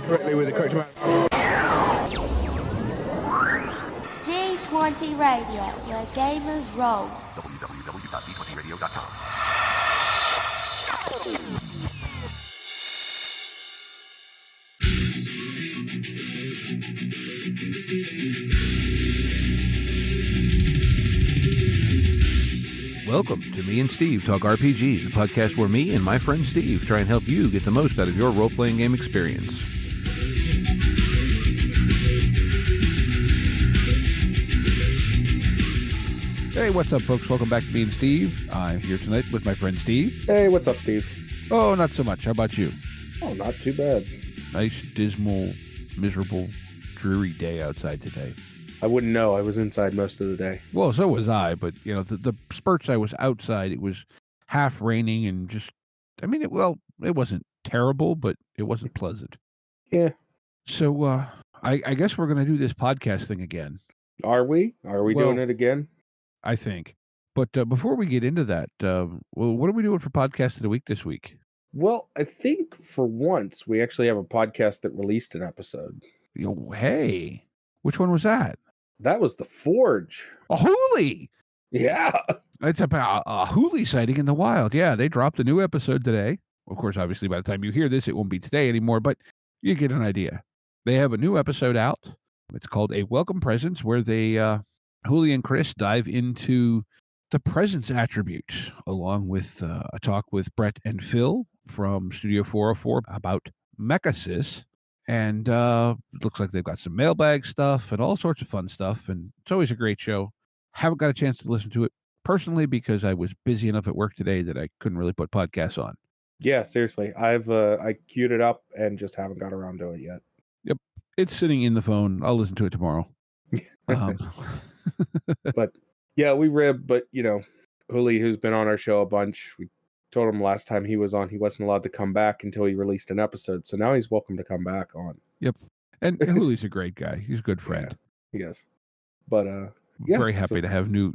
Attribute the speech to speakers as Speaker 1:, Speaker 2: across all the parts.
Speaker 1: correctly with the correct amount.
Speaker 2: D20 Radio, where gamers roll.
Speaker 3: www.d20radio.com.
Speaker 4: Welcome to Me and Steve Talk RPGs, a podcast where me and my friend Steve try and help you get the most out of your role-playing game experience. Hey, what's up, folks? Welcome back to Me and Steve. I'm here tonight with my friend Steve.
Speaker 5: Hey, what's up, Steve?
Speaker 4: Oh, not so much. How about you?
Speaker 5: Oh, not too bad.
Speaker 4: Nice, dismal, miserable, dreary day outside today.
Speaker 5: I wouldn't know. I was inside most of the day.
Speaker 4: Well, so was I, but, you know, the spurts I was outside, it was half raining and just, I mean, it wasn't terrible, but it wasn't pleasant.
Speaker 5: Yeah.
Speaker 4: So, I guess we're going to do this podcast thing again.
Speaker 5: Are we? Are we doing it again?
Speaker 4: I think. But before we get into that, what are we doing for Podcast of the Week this week?
Speaker 5: Well, I think for once we actually have a podcast that released an episode.
Speaker 4: Hey, which one was that?
Speaker 5: That was The Forge.
Speaker 4: A Hooli!
Speaker 5: Yeah.
Speaker 4: It's about a Hooli sighting in the wild. Yeah, they dropped a new episode today. Of course, obviously, by the time you hear this, it won't be today anymore, but you get an idea. They have a new episode out. It's called A Welcome Presence, where they, Hooli and Chris dive into the presence attribute, along with a talk with Brett and Phil from Studio 404 about Mechasys. And it looks like they've got some mailbag stuff and all sorts of fun stuff. And it's always a great show. Haven't got a chance to listen to it personally because I was busy enough at work today that I couldn't really put podcasts on.
Speaker 5: Yeah, seriously. I queued it up and just haven't got around to it yet.
Speaker 4: Yep. It's sitting in the phone. I'll listen to it tomorrow.
Speaker 5: But yeah, we ribbed, but you know, Hooli, who's been on our show a bunch, we told him last time he was on, he wasn't allowed to come back until he released an episode. So now he's welcome to come back on.
Speaker 4: Yep. And Hooli's a great guy. He's a good friend.
Speaker 5: Yeah, he is. But yeah,
Speaker 4: very happy to have new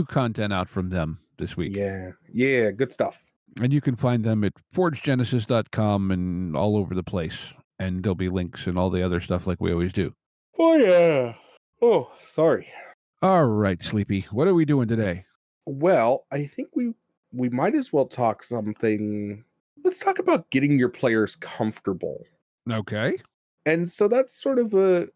Speaker 4: content out from them this week.
Speaker 5: Yeah, good stuff.
Speaker 4: And you can find them at forgegenesis.com and all over the place. And there'll be links and all the other stuff like we always do.
Speaker 5: Oh yeah. Oh, sorry.
Speaker 4: All right, Sleepy. What are we doing today?
Speaker 5: Well, I think we might as well talk something. Let's talk about getting your players comfortable.
Speaker 4: Okay.
Speaker 5: And so that's sort of it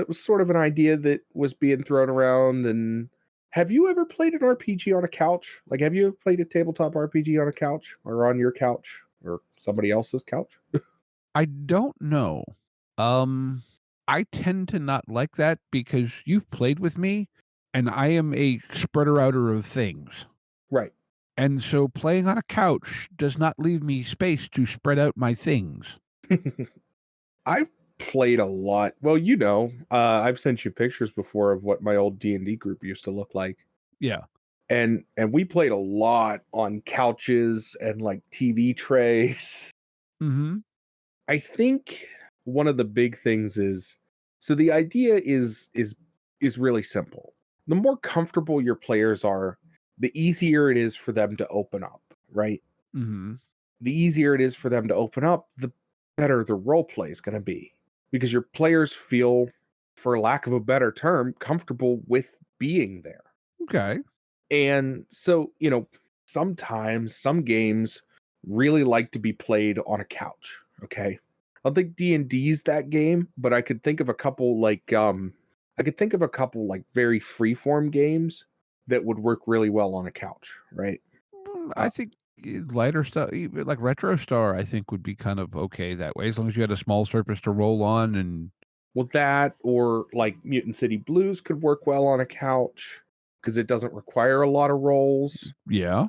Speaker 5: was sort of an idea that was being thrown around. And have you ever played an RPG on a couch? Like, have you ever played a tabletop RPG on a couch or on your couch or somebody else's couch?
Speaker 4: I don't know. I tend to not like that because you've played with me and I am a spreader-outer of things.
Speaker 5: Right.
Speaker 4: And so playing on a couch does not leave me space to spread out my things.
Speaker 5: I've played a lot. Well, you know, I've sent you pictures before of what my old D&D group used to look like.
Speaker 4: Yeah.
Speaker 5: And we played a lot on couches and like TV trays.
Speaker 4: Mm-hmm.
Speaker 5: I think one of the big things is, so the idea is really simple. The more comfortable your players are, the easier it is for them to open up, right?
Speaker 4: Mm-hmm.
Speaker 5: The easier it is for them to open up, the better the role play is going to be. Because your players feel, for lack of a better term, comfortable with being there.
Speaker 4: Okay.
Speaker 5: And so, you know, sometimes some games really like to be played on a couch, okay? I don't think D&D's that game, but I could think of a couple like very freeform games that would work really well on a couch, right?
Speaker 4: I think lighter stuff, like Retro Star, I think would be kind of okay that way, as long as you had a small surface to roll on. And
Speaker 5: well, that or like Mutant City Blues could work well on a couch because it doesn't require a lot of rolls.
Speaker 4: Yeah.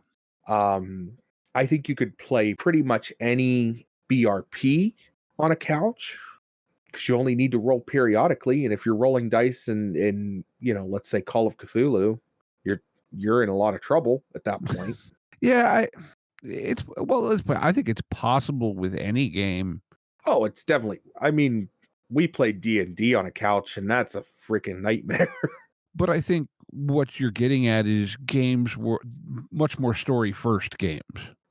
Speaker 5: I think you could play pretty much any BRP on a couch because you only need to roll periodically. And if you're rolling dice in you know, let's say Call of Cthulhu, you're in a lot of trouble at that point.
Speaker 4: Yeah, I think it's possible with any game.
Speaker 5: Oh, it's definitely. I mean, we played D&D on a couch, and that's a freaking nightmare.
Speaker 4: But I think what you're getting at is games were much more story first games.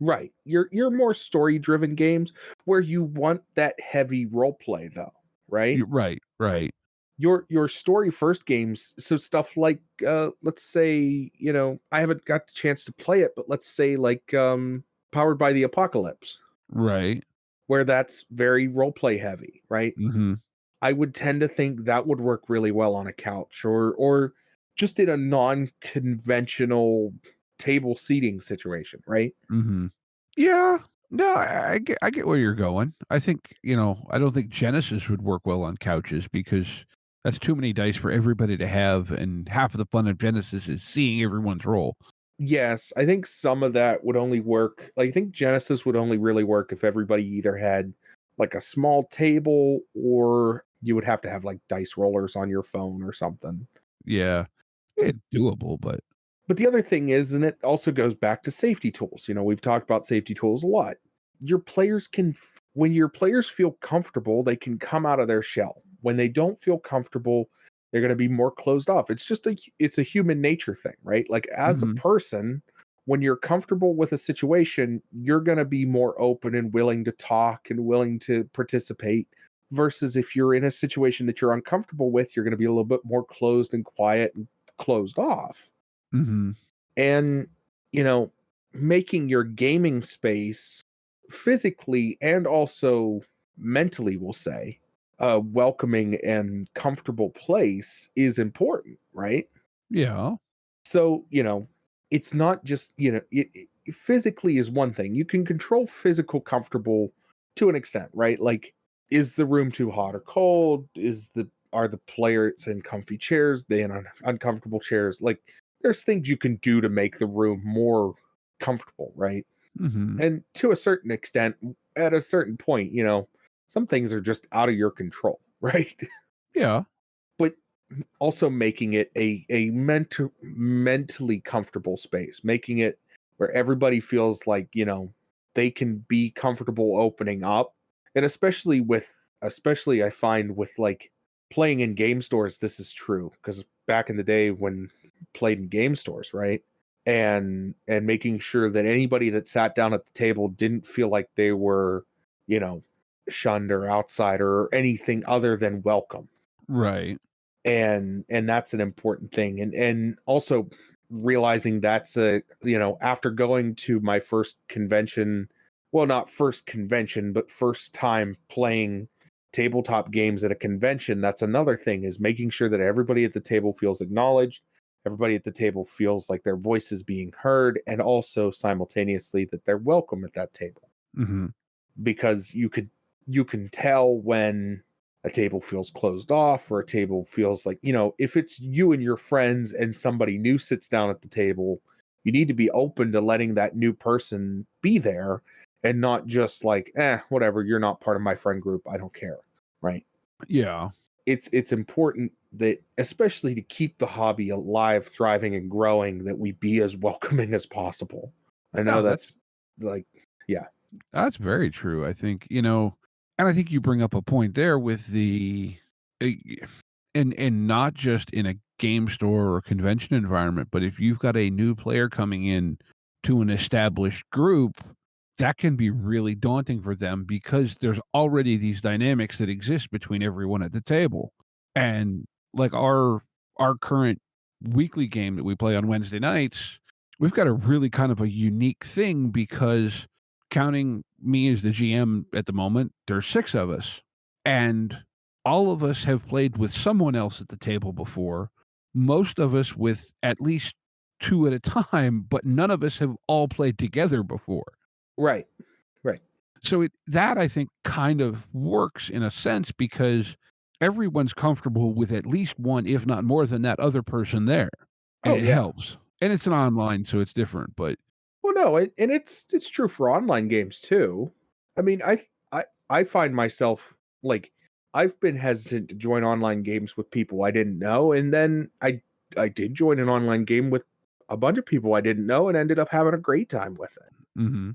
Speaker 5: Right. You're more story-driven games where you want that heavy role play though, right?
Speaker 4: Right, right.
Speaker 5: Your story first games, so stuff like let's say, I haven't got the chance to play it, but let's say like Powered by the Apocalypse,
Speaker 4: Right.
Speaker 5: where that's very role play heavy, right?
Speaker 4: Mm-hmm.
Speaker 5: I would tend to think that would work really well on a couch or just in a non-conventional table seating situation, right?
Speaker 4: Mm-hmm. Yeah. No, I get where you're going. I think, I don't think Genesis would work well on couches because that's too many dice for everybody to have, and half of the fun of Genesis is seeing everyone's roll.
Speaker 5: Yes, I think some of that would only work. Like, I think Genesis would only really work if everybody either had like a small table or you would have to have like dice rollers on your phone or something.
Speaker 4: Yeah. It's doable, but
Speaker 5: But the other thing is, and it also goes back to safety tools. We've talked about safety tools a lot. Your players can, when your players feel comfortable, they can come out of their shell. When they don't feel comfortable, they're going to be more closed off. It's a human nature thing, right? Like as a
Speaker 4: mm-hmm.
Speaker 5: person, when you're comfortable with a situation, you're going to be more open and willing to talk and willing to participate. Versus if you're in a situation that you're uncomfortable with, you're going to be a little bit more closed and quiet and closed off.
Speaker 4: Mm-hmm.
Speaker 5: And you know making your gaming space physically and also mentally, we'll say, a welcoming and comfortable place is important, right?
Speaker 4: Yeah.
Speaker 5: So it's not just physically is one thing. You can control physical comfortable to an extent, right? Like, is the room too hot or cold? Are the players in comfy chairs, they in uncomfortable chairs? Like, there's things you can do to make the room more comfortable, right?
Speaker 4: Mm-hmm.
Speaker 5: And to a certain extent, at a certain point, some things are just out of your control, right?
Speaker 4: Yeah.
Speaker 5: But also making it a mentally comfortable space, making it where everybody feels like they can be comfortable opening up. And especially I find with like playing in game stores, this is true because back in the day when played in game stores, right? And making sure that anybody that sat down at the table didn't feel like they were you know shunned or outsider or anything other than welcome.
Speaker 4: Right.
Speaker 5: And that's an important thing. And also realizing that's after going to my first convention, well, not first convention, but first time playing tabletop games at a convention, that's another thing, is making sure that everybody at the table feels acknowledged, everybody at the table feels like their voice is being heard, and also simultaneously that they're welcome at that table.
Speaker 4: Mm-hmm.
Speaker 5: Because you can tell when a table feels closed off or a table feels like, if it's you and your friends and somebody new sits down at the table, you need to be open to letting that new person be there and not just like, whatever, you're not part of my friend group, I don't care, right?
Speaker 4: Yeah.
Speaker 5: It's important that, especially to keep the hobby alive, thriving, and growing, that we be as welcoming as possible. I know
Speaker 4: No,
Speaker 5: that's like, yeah.
Speaker 4: that's very true. I think, and I think you bring up a point there with uh, and not just in a game store or convention environment, but if you've got a new player coming in to an established group, that can be really daunting for them because there's already these dynamics that exist between everyone at the table. And like our current weekly game that we play on Wednesday nights, we've got a really kind of a unique thing because counting me as the GM at the moment, there's 6 of us. And all of us have played with someone else at the table before. Most of us with at least 2 at a time, but none of us have all played together before.
Speaker 5: Right. Right.
Speaker 4: So that I think kind of works in a sense because everyone's comfortable with at least one, if not more than that other person there, and
Speaker 5: Oh
Speaker 4: it
Speaker 5: yeah.
Speaker 4: helps. And it's an online, so it's different. But
Speaker 5: Well, no, and it's true for online games too. I mean, I find myself like, I've been hesitant to join online games with people I didn't know, and then I did join an online game with a bunch of people I didn't know and ended up having a great time with it.
Speaker 4: mm-hmm,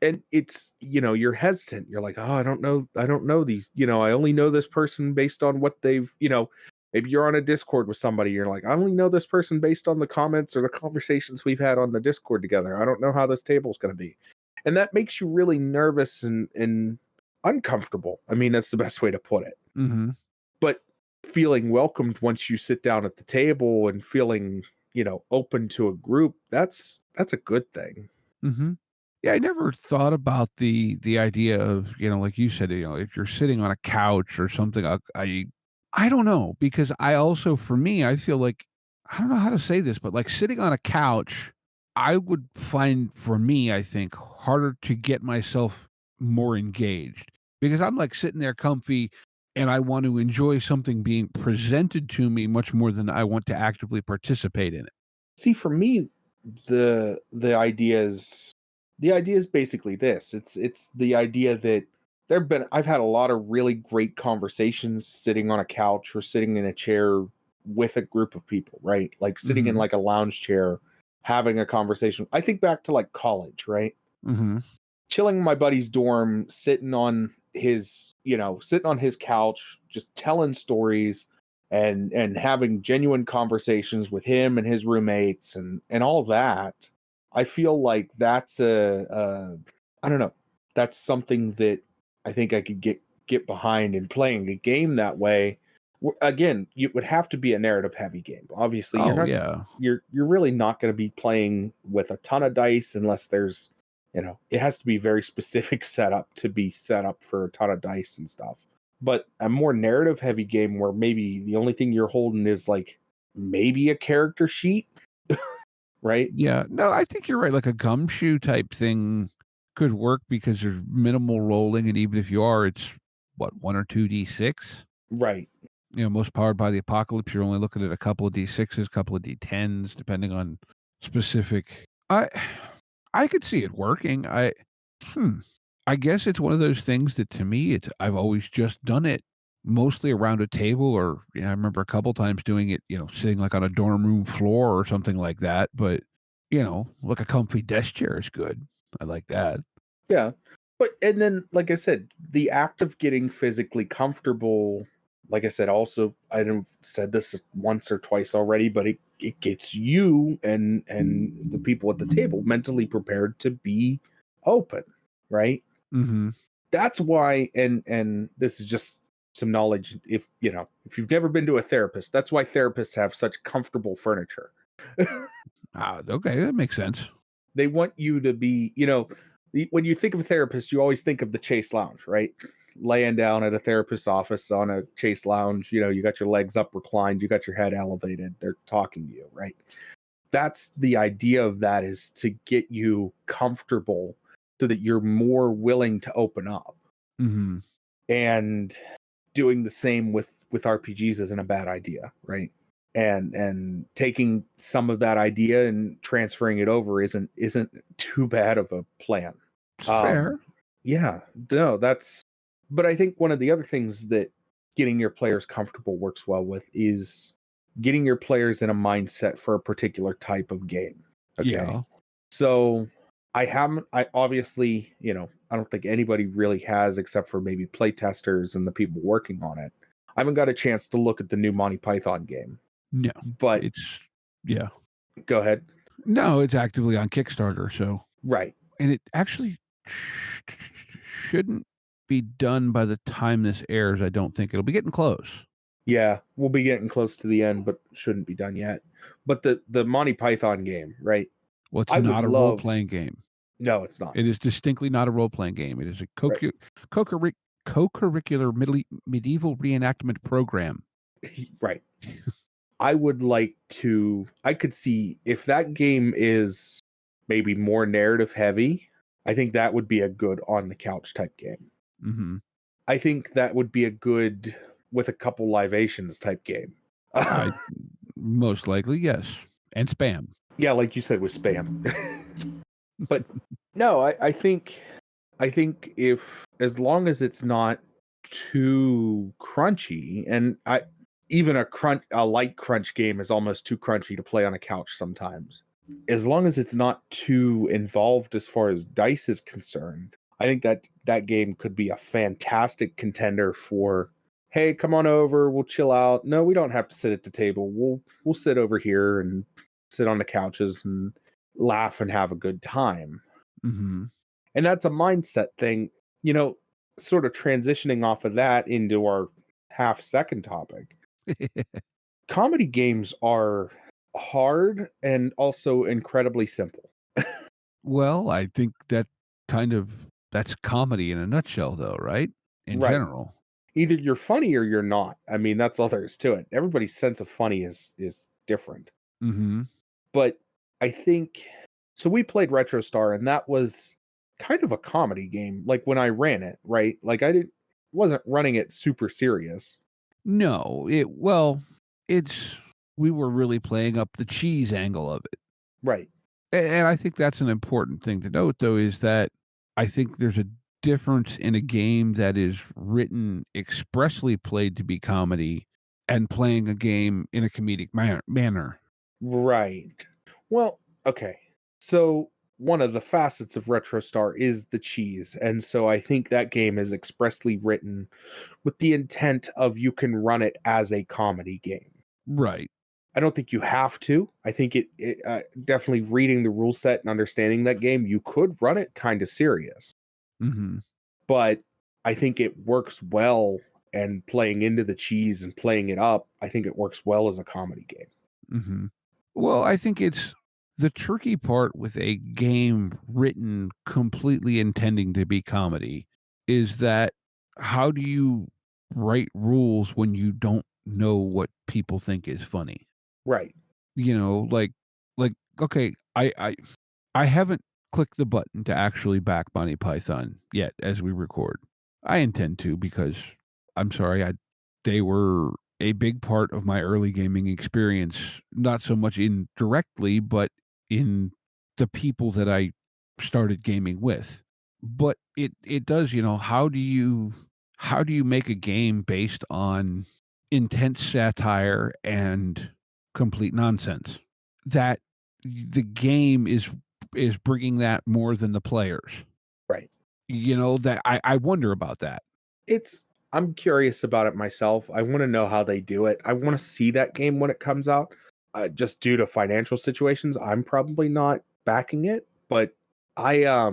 Speaker 5: And it's, you're hesitant. You're like, oh, I don't know these. I only know this person based on what they've. Maybe you're on a Discord with somebody. You're like, I only know this person based on the comments or the conversations we've had on the Discord together. I don't know how this table's going to be. And that makes you really nervous and uncomfortable. I mean, that's the best way to put it.
Speaker 4: Mm-hmm.
Speaker 5: But feeling welcomed once you sit down at the table and feeling, open to a group, that's a good thing.
Speaker 4: Mm-hmm. Yeah, I never thought about the idea of, like you said, if you're sitting on a couch or something, I don't know, because I also, for me, I feel like, I don't know how to say this, but like sitting on a couch, I would find, for me, I think, harder to get myself more engaged, because I'm like sitting there comfy and I want to enjoy something being presented to me much more than I want to actively participate in it.
Speaker 5: See, for me, the idea is basically this. It's the idea that I've had a lot of really great conversations sitting on a couch or sitting in a chair with a group of people, right? Like sitting in
Speaker 4: Mhm.
Speaker 5: like a lounge chair, having a conversation. I think back to like college, right?
Speaker 4: Mhm.
Speaker 5: Chilling in my buddy's dorm, sitting on his couch, just telling stories and having genuine conversations with him and his roommates and all that. I feel like that's I don't know, that's something that I think I could get behind in playing a game that way. Again, it would have to be a narrative heavy game. Obviously,
Speaker 4: Oh, yeah.
Speaker 5: you're really not going to be playing with a ton of dice unless there's, it has to be very specific setup to be set up for a ton of dice and stuff. But a more narrative heavy game where maybe the only thing you're holding is like maybe a character sheet, right?
Speaker 4: Yeah. No, I think you're right, like a gumshoe type thing could work because there's minimal rolling, and even if you are, it's what, 1 or 2 D6?
Speaker 5: Right.
Speaker 4: Most Powered by the Apocalypse, you're only looking at a couple of D6s, couple of D10s, depending on specific. I could see it working. Hmm. I guess it's one of those things that, to me, I've always just done it mostly around a table, or I remember a couple times doing it, sitting like on a dorm room floor or something like that. But like a comfy desk chair is good. I like that.
Speaker 5: Yeah. And then, like I said, the act of getting physically comfortable, like I said, also, I've said this once or twice already, but it gets you and the people at the table mentally prepared to be open, right?
Speaker 4: Mm-hmm.
Speaker 5: That's why, and this is just some knowledge, if you've never been to a therapist, that's why therapists have such comfortable furniture.
Speaker 4: Okay, that makes sense.
Speaker 5: They want you to be, when you think of a therapist, you always think of the Chase Lounge, right? Laying down at a therapist's office on a Chase Lounge, you got your legs up reclined, you got your head elevated, they're talking to you, right? That's the idea of that, is to get you comfortable so that you're more willing to open up.
Speaker 4: Mm-hmm.
Speaker 5: And doing the same with RPGs isn't a bad idea, right? And taking some of that idea and transferring it over isn't too bad of a plan.
Speaker 4: It's fair.
Speaker 5: Yeah, no, but I think one of the other things that getting your players comfortable works well with is getting your players in a mindset for a particular type of game. Okay.
Speaker 4: Yeah.
Speaker 5: So I obviously, I don't think anybody really has, except for maybe playtesters and the people working on it. I haven't got a chance to look at the new Monty Python game.
Speaker 4: No,
Speaker 5: But
Speaker 4: yeah.
Speaker 5: Go ahead.
Speaker 4: No, it's actively on Kickstarter, so.
Speaker 5: Right.
Speaker 4: And it actually shouldn't be done by the time this airs. I don't think it'll be getting close.
Speaker 5: Yeah, we'll be getting close to the end, but shouldn't be done yet. But the Monty Python game, right?
Speaker 4: Well, it's not a role-playing game.
Speaker 5: No, it's not.
Speaker 4: It is distinctly not a role-playing game. It is a co-curricular medieval reenactment program.
Speaker 5: Right. I could see if that game is maybe more narrative heavy, I think that would be a good on the couch type game.
Speaker 4: Mm-hmm.
Speaker 5: I think that would be a good with a couple libations type game.
Speaker 4: Most likely, yes. And spam.
Speaker 5: Yeah, like you said, with spam. But no, I think if, as long as it's not too crunchy, and even a light crunch game is almost too crunchy to play on a couch sometimes. As long as it's not too involved as far as dice is concerned, I think that game could be a fantastic contender for, hey, come on over, we'll chill out. No, we don't have to sit at the table. We'll sit over here and sit on the couches and laugh and have a good time.
Speaker 4: Mm-hmm.
Speaker 5: And that's a mindset thing, you know, sort of transitioning off of that into our half-second topic. Comedy games are hard and also incredibly simple.
Speaker 4: Well, I think that's comedy in a nutshell, though, right? In
Speaker 5: Right.
Speaker 4: general.
Speaker 5: Either you're funny or you're not. I mean, that's all there is to it. Everybody's sense of funny is different.
Speaker 4: Mm-hmm.
Speaker 5: But I think so we played RetroStar and that was kind of a comedy game like when I ran it, right? Like I wasn't running it super serious.
Speaker 4: No, it's we were really playing up the cheese angle of it.
Speaker 5: Right.
Speaker 4: And I think that's an important thing to note, though, is that I think there's a difference in a game that is written expressly played to be comedy and playing a game in a comedic manner.
Speaker 5: Right. Well, okay. So one of the facets of RetroStar is the cheese, and so I think that game is expressly written with the intent of you can run it as a comedy game.
Speaker 4: Right.
Speaker 5: I don't think you have to. I think definitely reading the rule set and understanding that game, you could run it kind of serious,
Speaker 4: Mm-hmm.
Speaker 5: but I think it works well. And playing into the cheese and playing it up, I think it works well as a comedy game.
Speaker 4: Mm-hmm. Well, I think it's the tricky part with a game written completely intending to be comedy is that how do you write rules when you don't know what people think is funny?
Speaker 5: Right.
Speaker 4: You know, like okay, I haven't clicked the button to actually back Monty Python yet as we record. I intend to because I'm sorry, they were a big part of my early gaming experience, not so much indirectly, but in the people that I started gaming with. But it does, how do you make a game based on intense satire and complete nonsense? That the game is bringing that more than the players.
Speaker 5: Right.
Speaker 4: That I wonder about that.
Speaker 5: I'm curious about it myself. I want to know how they do it. I want to see that game when it comes out. Just due to financial situations, I'm probably not backing it, but I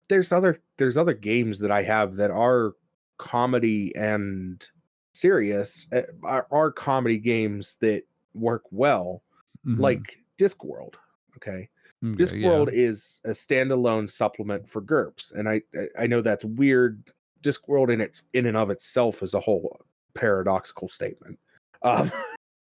Speaker 5: there's other games that I have that are comedy and serious, are comedy games that work well,
Speaker 4: Mhm.
Speaker 5: like Discworld. Okay.
Speaker 4: Okay, yeah.
Speaker 5: Discworld is a standalone supplement for GURPS, and I know that's weird. Discworld in and of itself is a whole paradoxical statement. Um,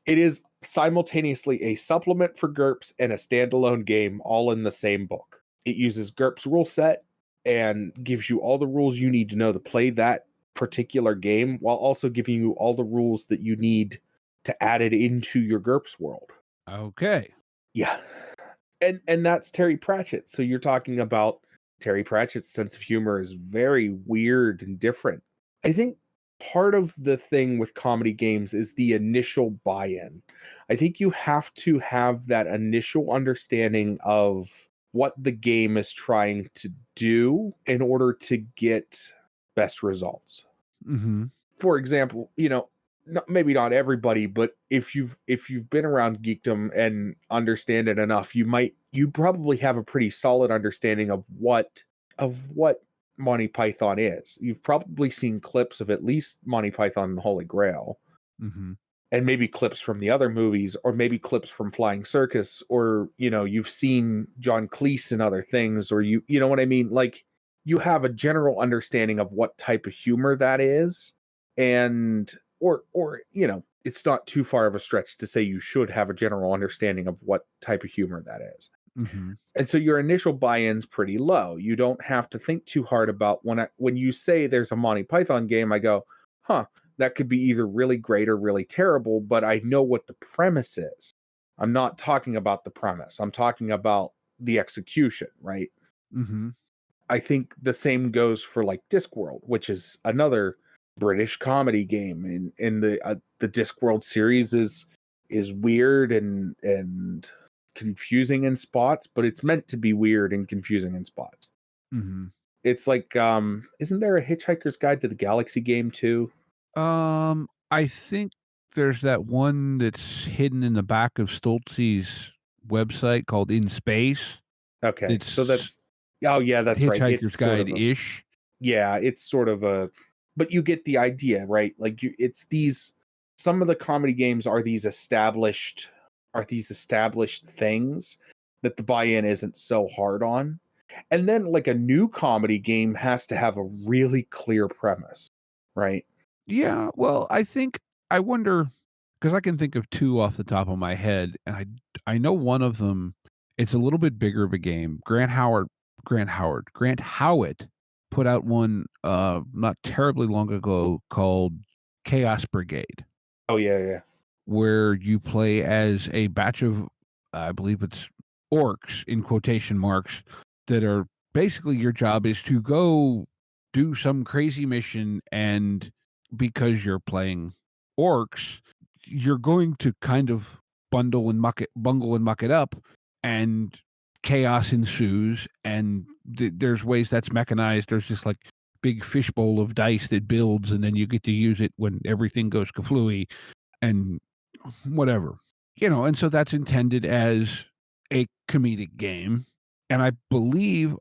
Speaker 5: it is simultaneously a supplement for GURPS and a standalone game, all in the same book. It uses GURPS rule set and gives you all the rules you need to know to play that particular game, while also giving you all the rules that you need to add it into your GURPS world.
Speaker 4: Okay.
Speaker 5: Yeah. And that's Terry Pratchett. So you're talking about Terry Pratchett's sense of humor is very weird and different. I think part of the thing with comedy games is the initial buy-in. I think you have to have that initial understanding of what the game is trying to do in order to get best results.
Speaker 4: Mhm.
Speaker 5: For example, maybe not everybody, but if you've been around geekdom and understand it enough, you probably have a pretty solid understanding of what Monty Python is. You've probably seen clips of at least Monty Python and the Holy Grail,
Speaker 4: Mhm.
Speaker 5: and maybe clips from the other movies, or maybe clips from Flying Circus, or you've seen John Cleese and other things, or you know what I mean? Like, you have a general understanding of what type of humor that is, and or it's not too far of a stretch to say you should have a general understanding of what type of humor that is.
Speaker 4: Mhm.
Speaker 5: And so your initial buy-in's pretty low. You don't have to think too hard about when you say there's a Monty Python game, I go, huh, that could be either really great or really terrible, but I know what the premise is. I'm not talking about the premise. I'm talking about the execution, right?
Speaker 4: Mhm.
Speaker 5: I think the same goes for like Discworld, which is another British comedy game. In the Discworld series is weird and confusing in spots, but it's meant to be weird and confusing in spots.
Speaker 4: Mhm.
Speaker 5: It's like isn't there a Hitchhiker's Guide to the Galaxy game too?
Speaker 4: I think there's that one that's hidden in the back of Stoltze's website called In Space.
Speaker 5: Okay, so
Speaker 4: It's
Speaker 5: that's oh yeah, that's right. It's
Speaker 4: Hitchhiker's
Speaker 5: sort of a
Speaker 4: Guide-ish.
Speaker 5: yeah, it's sort of a but you get the idea, right? Like it's these some of the comedy games are these established things that the buy-in isn't so hard on. And then like a new comedy game has to have a really clear premise, right?
Speaker 4: Yeah, well, I wonder, because I can think of 2 off the top of my head, and I know one of them, it's a little bit bigger of a game. Grant Howitt put out one, not terribly long ago called Chaos Brigade,
Speaker 5: Oh yeah, yeah.
Speaker 4: where you play as a batch of, I believe it's orcs in quotation marks, that are basically your job is to go do some crazy mission, and because you're playing orcs, you're going to kind of bungle and muck it up, and chaos ensues, and there's ways that's mechanized. There's just like big fishbowl of dice that builds, and then you get to use it when everything goes kaflooey and whatever, and so that's intended as a comedic game. And I believe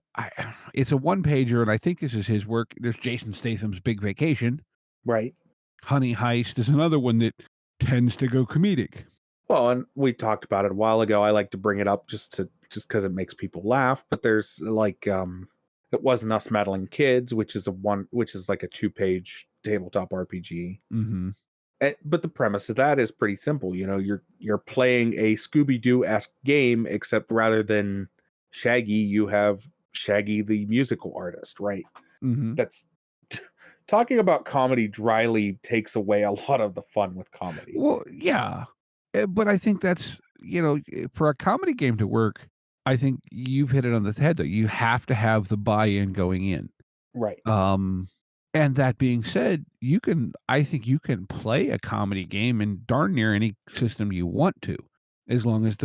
Speaker 4: it's a one pager, and I think this is his work. There's Jason Statham's Big Vacation.
Speaker 5: Right.
Speaker 4: Honey Heist is another one that tends to go comedic.
Speaker 5: Well, and we talked about it a while ago. I like to bring it up just because it makes people laugh. But there's like it wasn't us meddling kids, which is like a 2-page tabletop RPG.
Speaker 4: Mm-hmm.
Speaker 5: But the premise of that is pretty simple. You're playing a Scooby-Doo-esque game, except rather than Shaggy, you have Shaggy the musical artist, right?
Speaker 4: Mm-hmm.
Speaker 5: That's talking about comedy dryly takes away a lot of the fun with comedy.
Speaker 4: Well, yeah, but I think that's for a comedy game to work. I think you've hit it on the head, though. You have to have the buy-in going in.
Speaker 5: Right.
Speaker 4: And that being said, I think you can play a comedy game in darn near any system you want to, as long as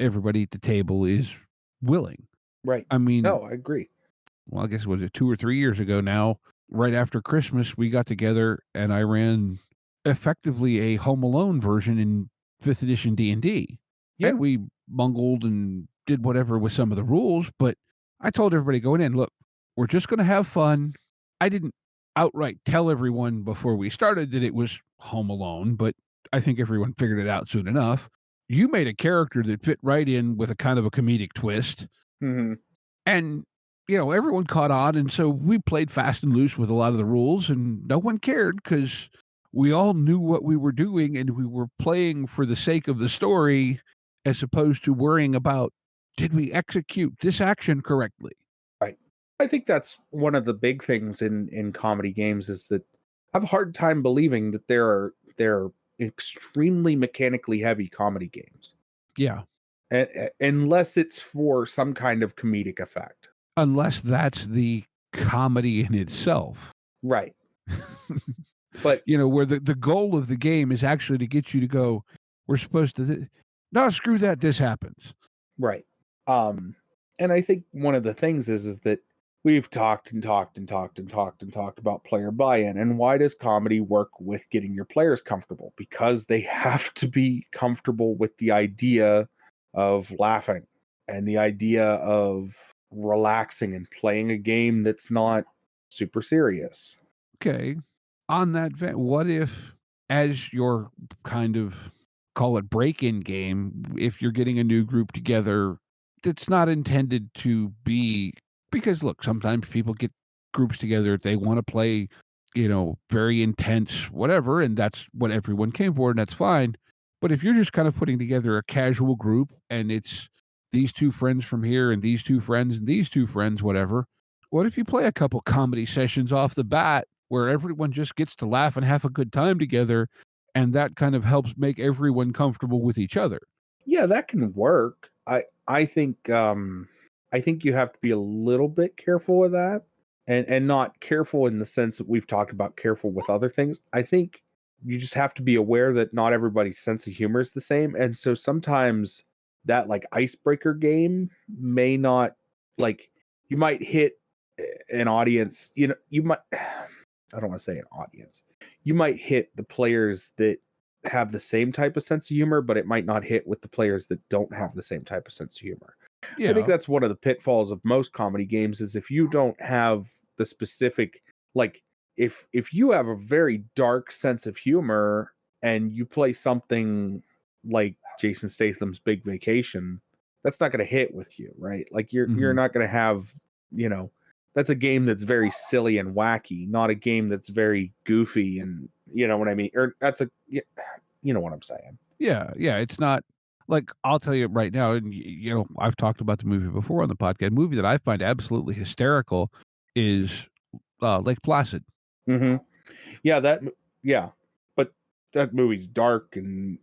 Speaker 4: everybody at the table is willing.
Speaker 5: Right.
Speaker 4: I mean,
Speaker 5: No, I agree.
Speaker 4: well, I guess it was 2 or 3 years ago now, right after Christmas, we got together and I ran effectively a Home Alone version in 5th edition D&D.
Speaker 5: Yeah.
Speaker 4: And we bungled and did whatever with some of the rules, but I told everybody going in, look, we're just going to have fun. I didn't outright tell everyone before we started that it was Home Alone, but I think everyone figured it out soon enough. You made a character that fit right in with a kind of a comedic twist.
Speaker 5: Mm-hmm.
Speaker 4: And, everyone caught on. And so we played fast and loose with a lot of the rules, and no one cared because we all knew what we were doing and we were playing for the sake of the story as opposed to worrying about, did we execute this action correctly?
Speaker 5: Right. I think that's one of the big things in comedy games is that I have a hard time believing that there are extremely mechanically heavy comedy games.
Speaker 4: Yeah.
Speaker 5: Unless it's for some kind of comedic effect.
Speaker 4: Unless that's the comedy in itself.
Speaker 5: Right. But
Speaker 4: where the goal of the game is actually to get you to go, we're supposed to no, screw that, this happens.
Speaker 5: Right. And I think one of the things is that we've talked about player buy-in. And why does comedy work with getting your players comfortable? Because they have to be comfortable with the idea of laughing and the idea of relaxing and playing a game that's not super serious.
Speaker 4: Okay. On that what if, as your kind of call it break-in game, if you're getting a new group together that's not intended to be, because look, sometimes people get groups together, they want to play, very intense whatever, and that's what everyone came for, and that's fine. But if you're just kind of putting together a casual group and it's these 2 friends from here and these 2 friends and these 2 friends, whatever, what if you play a couple comedy sessions off the bat where everyone just gets to laugh and have a good time together, and that kind of helps make everyone comfortable with each other?
Speaker 5: Yeah, that can work. I think you have to be a little bit careful with that, and not careful in the sense that we've talked about careful with other things. I think you just have to be aware that not everybody's sense of humor is the same, and so sometimes that like icebreaker game may not, like, you might hit an audience, you might I don't want to say an audience. You might hit the players that have the same type of sense of humor, but it might not hit with the players that don't have the same type of sense of humor. I think
Speaker 4: Yeah.
Speaker 5: that's one of the pitfalls of most comedy games is if you don't have the specific, like, if you have a very dark sense of humor and you play something like Jason Statham's Big Vacation, that's not going to hit with you, right? Like you're
Speaker 4: Mhm.
Speaker 5: not going to have, you know, that's a game that's very silly and wacky, not a game that's very goofy and you know what I mean? Or that's a you know what I'm saying.
Speaker 4: Yeah, yeah, it's not like, I'll tell you right now, and I've talked about the movie before on the podcast. A movie that I find absolutely hysterical is Lake Placid.
Speaker 5: Mhm. Yeah, yeah. But that movie's dark and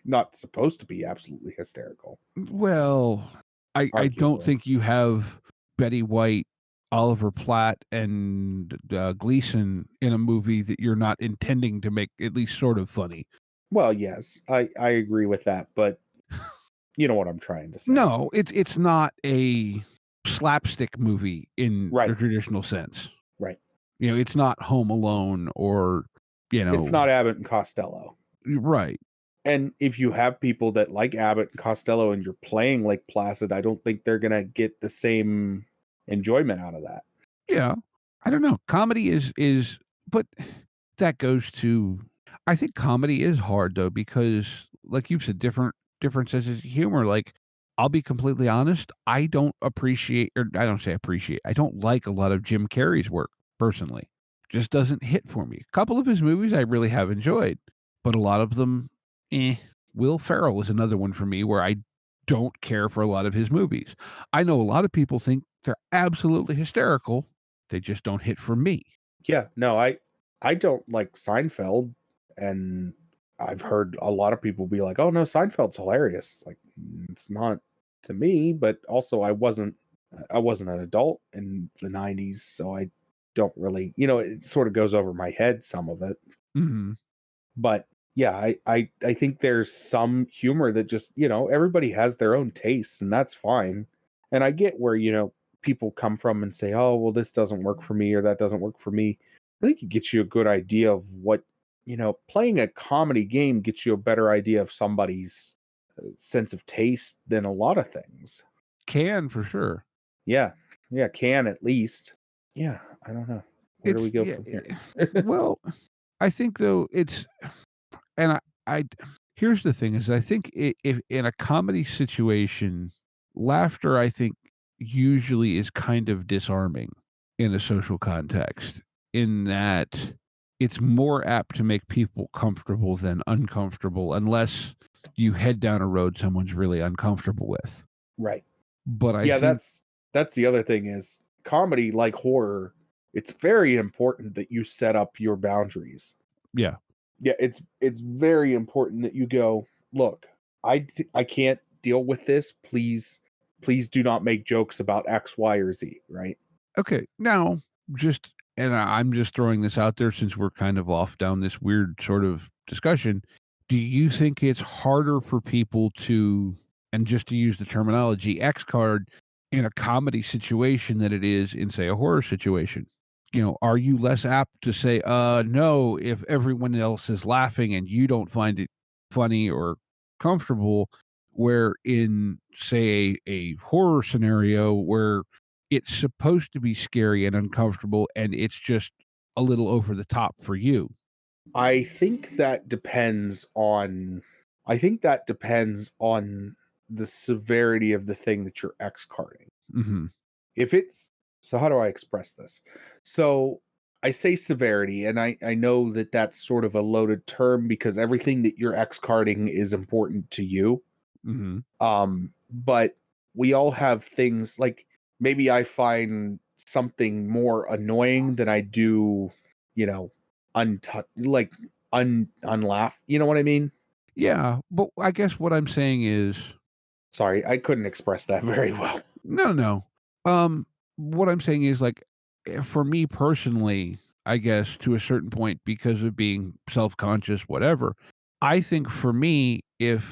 Speaker 5: not supposed to be absolutely hysterical,
Speaker 4: Well, I don't
Speaker 5: arguably.
Speaker 4: think you have Betty White, Oliver Platt, and Gleason in a movie that you're not intending to make at least sort of funny.
Speaker 5: Well, yes, I agree with that, but you know what I'm trying to say.
Speaker 4: No, it's not a slapstick movie in the
Speaker 5: Right,
Speaker 4: traditional sense.
Speaker 5: right.
Speaker 4: It's not Home Alone or,
Speaker 5: It's not Abbott and Costello.
Speaker 4: right.
Speaker 5: And if you have people that like Abbott and Costello and you're playing Lake Placid, I don't think they're gonna get the same enjoyment out of that.
Speaker 4: Yeah. I don't know. Comedy is but that goes to I think comedy is hard though because like you said different senses of humor. Like I'll be completely honest, I don't appreciate or I don't say appreciate. I don't like a lot of Jim Carrey's work personally. Just doesn't hit for me. A couple of his movies I really have enjoyed, but a lot of them eh. Will Ferrell is another one for me where I don't care for a lot of his movies. I know a lot of people think they're absolutely hysterical. They just don't hit for me.
Speaker 5: Yeah, no, I don't like Seinfeld, and I've heard a lot of people be like, "Oh no, Seinfeld's hilarious." It's like it's not to me, but also I wasn't an adult in the 90s, so I don't really, it sort of goes over my head some of it.
Speaker 4: Mhm.
Speaker 5: But yeah, I think there's some humor that just, everybody has their own tastes and that's fine. And I get where, people come from and say, "Oh, well this doesn't work for me or that doesn't work for me." I think it gets you a good idea of what, playing a comedy game gets you a better idea of somebody's sense of taste than a lot of things.
Speaker 4: Can for sure.
Speaker 5: Yeah. Yeah, can at least. Yeah, I don't know. Where do
Speaker 4: It's
Speaker 5: we go
Speaker 4: yeah.
Speaker 5: from here?
Speaker 4: Well, I think though it's and I here's the thing is I think if in a comedy situation, laughter I think usually is kind of disarming in a social context in that it's more apt to make people comfortable than uncomfortable unless you head down a road someone's really uncomfortable with.
Speaker 5: Right.
Speaker 4: But I
Speaker 5: Yeah,
Speaker 4: think
Speaker 5: that's the other thing is comedy like horror, it's very important that you set up your boundaries.
Speaker 4: yeah.
Speaker 5: Yeah, it's very important that you go, "Look, I can't deal with this. Please do not make jokes about X, Y, or Z," right?
Speaker 4: Okay. Now, just and I'm just throwing this out there since we're kind of off down this weird sort of discussion. Do you think it's harder for people to, and just to use the terminology, X card in a comedy situation than it is in, say, a horror situation? Are you less apt to say, no, if everyone else is laughing and you don't find it funny or comfortable, where in, say, a horror scenario where it's supposed to be scary and uncomfortable, and it's just a little over the top for you.
Speaker 5: I think that depends on I think that depends on the severity of the thing that you're X carding.
Speaker 4: Mhm.
Speaker 5: If it's so how do I express this? So I say severity, and I know that that's sort of a loaded term because everything that you're X carding is important to you.
Speaker 4: Mhm.
Speaker 5: But we all have things like maybe I find something more annoying than I do, you know, like unlaugh. You know what I mean?
Speaker 4: Yeah, but I guess what I'm saying is
Speaker 5: Sorry, I couldn't express that very well.
Speaker 4: no, no. What I'm saying is, like, for me personally, I guess to a certain point, because of being self-conscious, whatever, I think for me, if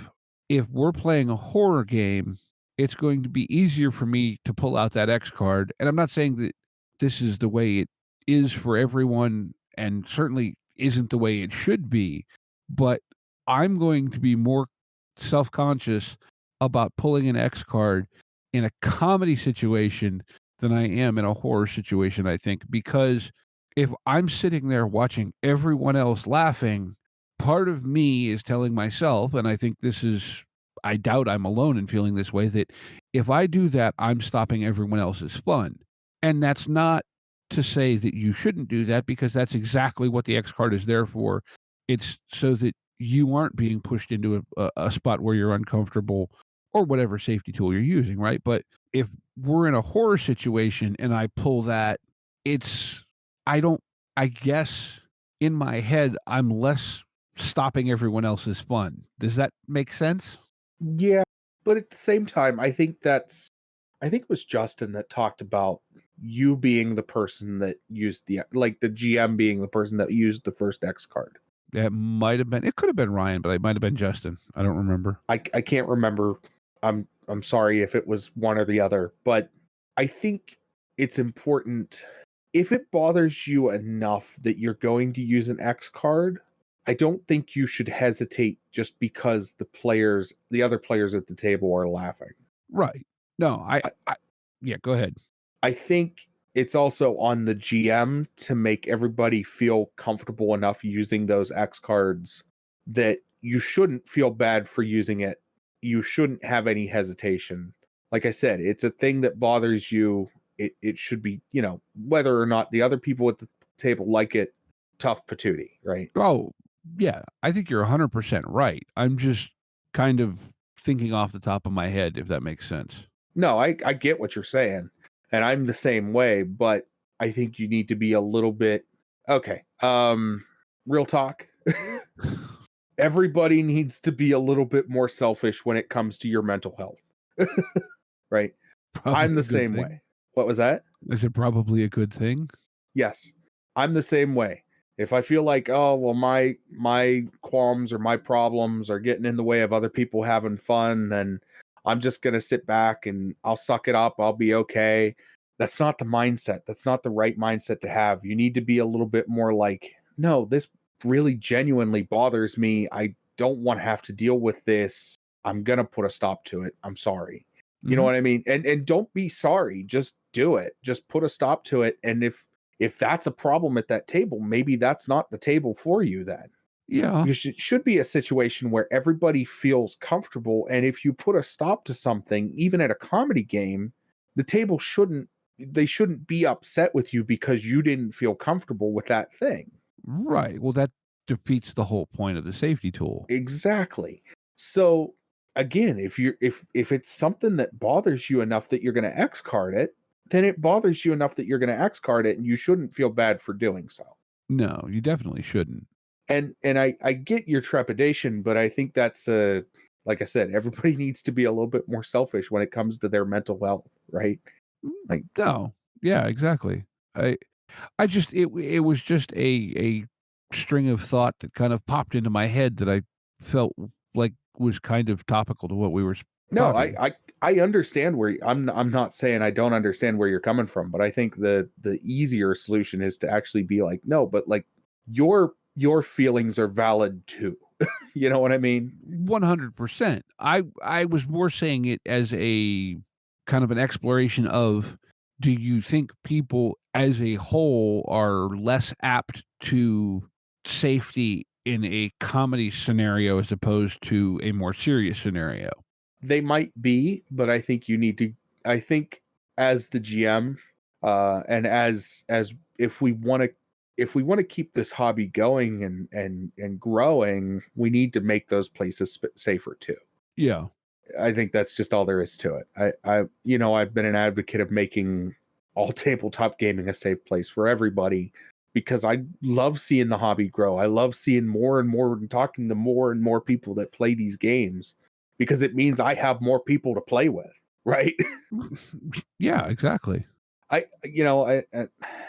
Speaker 4: we're playing a horror game, it's going to be easier for me to pull out that X card, and I'm not saying that this is the way it is for everyone, and certainly isn't the way it should be. But I'm going to be more self-conscious about pulling an X card in a comedy situation than I am in a horror situation, I think, because if I'm sitting there watching everyone else laughing, part of me is telling myself, and I think this is, I doubt I'm alone in feeling this way, that if I do that, I'm stopping everyone else's fun. And that's not to say that you shouldn't do that, because that's exactly what the X card is there for. It's so that you aren't being pushed into a spot where you're uncomfortable or whatever safety tool you're using, right? But if we're in a horror situation and I pull that, it's, I don't, I guess in my head, I'm less stopping everyone else's fun. Does that make sense?
Speaker 5: Yeah, but at the same time, I think it was Justin that talked about you being the person that used the GM being the person that used the first X card.
Speaker 4: It might have been, it could have been Ryan, but it might have been Justin. I don't remember.
Speaker 5: I can't remember. I'm sorry if it was one or the other, but I think it's important, if it bothers you enough that you're going to use an X card, I don't think you should hesitate just because the other players at the table are laughing.
Speaker 4: Right. No, yeah, go ahead.
Speaker 5: I think it's also on the GM to make everybody feel comfortable enough using those X cards that you shouldn't feel bad for using it. You shouldn't have any hesitation. Like I said, it's a thing that bothers you. It should be, whether or not the other people at the table like it, tough patootie, right?
Speaker 4: Oh, yeah, I think you're 100% right. I'm just kind of thinking off the top of my head, if that makes sense.
Speaker 5: No, I get what you're saying, and I'm the same way, but I think you need to be a little bit okay. Real talk. Everybody needs to be a little bit more selfish when it comes to your mental health. Right?
Speaker 4: Probably
Speaker 5: I'm the
Speaker 4: a good
Speaker 5: same
Speaker 4: thing.
Speaker 5: way. What was that?
Speaker 4: Is it probably a good thing?
Speaker 5: Yes. I'm the same way. If I feel like, oh, well, my qualms or my problems are getting in the way of other people having fun, then I'm just going to sit back and I'll suck it up. I'll be okay. That's not the mindset. That's not the right mindset to have. You need to be a little bit more like, no, this really genuinely bothers me. I don't want to have to deal with this. I'm going to put a stop to it. I'm sorry. You know what I mean? And don't be sorry. Just do it. Just put a stop to it. And if that's a problem at that table, maybe that's not the table for you then.
Speaker 4: Yeah.
Speaker 5: You should be a situation where everybody feels comfortable. And if you put a stop to something, even at a comedy game, the table shouldn't be upset with you because you didn't feel comfortable with that thing.
Speaker 4: Right. Well, that defeats the whole point of the safety tool.
Speaker 5: Exactly. So again, if it's something that bothers you enough that you're going to X card it, then it bothers you enough that you're going to X card it, and you shouldn't feel bad for doing so.
Speaker 4: No, you definitely shouldn't.
Speaker 5: And I get your trepidation, but I think that's like I said, everybody needs to be a little bit more selfish when it comes to their mental health, right? Like,
Speaker 4: no, yeah, exactly. I just, it was just a string of thought that kind of popped into my head that I felt like was kind of topical to what we were
Speaker 5: no,
Speaker 4: talking.
Speaker 5: I understand where I'm not saying I don't understand where you're coming from, but I think the easier solution is to actually be like, no, but like your feelings are valid too. You know what I mean?
Speaker 4: 100%. I was more saying it as a kind of an exploration of, do you think people as a whole are less apt to safety in a comedy scenario as opposed to a more serious scenario?
Speaker 5: They might be, but I think you need to. I think as the GM, and as if we want to keep this hobby going and growing, we need to make those places safer too.
Speaker 4: Yeah.
Speaker 5: I think that's just all there is to it. I've been an advocate of making all tabletop gaming a safe place for everybody because I love seeing the hobby grow. I love seeing more and more and talking to more and more people that play these games because it means I have more people to play with, right?
Speaker 4: Yeah, exactly.
Speaker 5: I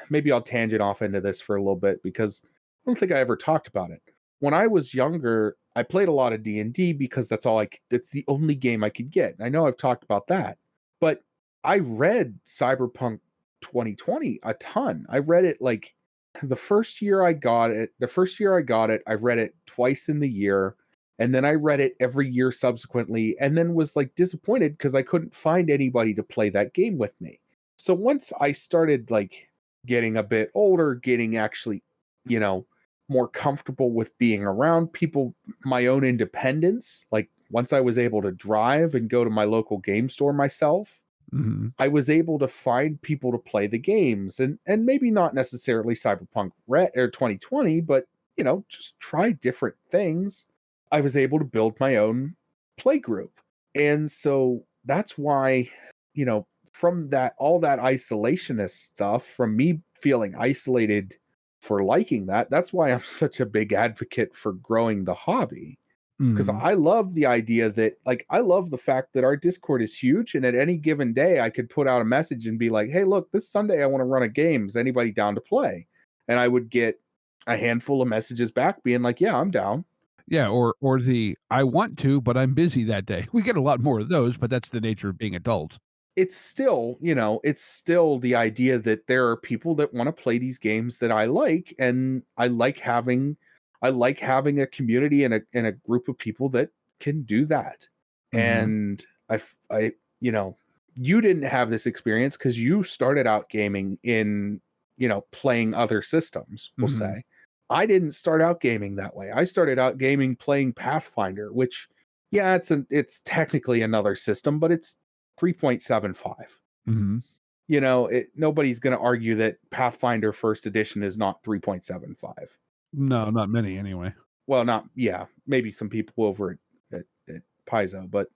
Speaker 5: maybe I'll tangent off into this for a little bit because I don't think I ever talked about it. When I was younger, I played a lot of D&D because that's the only game I could get. I know I've talked about that, but I read Cyberpunk 2020 a ton. I read it like the first year I got it, I read it twice in the year, and then I read it every year subsequently, and then was like disappointed because I couldn't find anybody to play that game with me. So once I started like getting a bit older, getting actually, you know, more comfortable with being around people, my own independence, like once I was able to drive and go to my local game store myself,
Speaker 4: Hmm.
Speaker 5: I was able to find people to play the games, and maybe not necessarily Cyberpunk Red or 2020, but just try different things. I was able to build my own play group. And so that's why, from that all that isolationist stuff, from me feeling isolated for liking that, that's why I'm such a big advocate for growing the hobby, because
Speaker 4: Hmm.
Speaker 5: I love the idea that, like, I love the fact that our Discord is huge, and at any given day, I could put out a message and be like, "Hey, look, this Sunday I want to run a game. Is anybody down to play?" And I would get a handful of messages back being like, "Yeah, I'm down."
Speaker 4: Yeah, or the I want to, but I'm busy that day. We get a lot more of those, but that's the nature of being adults.
Speaker 5: It's still, it's still the idea that there are people that want to play these games that I like, and I like having a community and a group of people that can do that.
Speaker 4: Hmm.
Speaker 5: And I you didn't have this experience because you started out gaming in, playing other systems, we'll
Speaker 4: Hmm.
Speaker 5: say. I didn't start out gaming that way. I started out gaming playing Pathfinder, which, yeah, it's technically another system, but it's 3.75.
Speaker 4: Hmm.
Speaker 5: Nobody's going to argue that Pathfinder First Edition is not 3.75.
Speaker 4: No, not many anyway.
Speaker 5: Well, not, yeah, maybe some people over at Paizo, but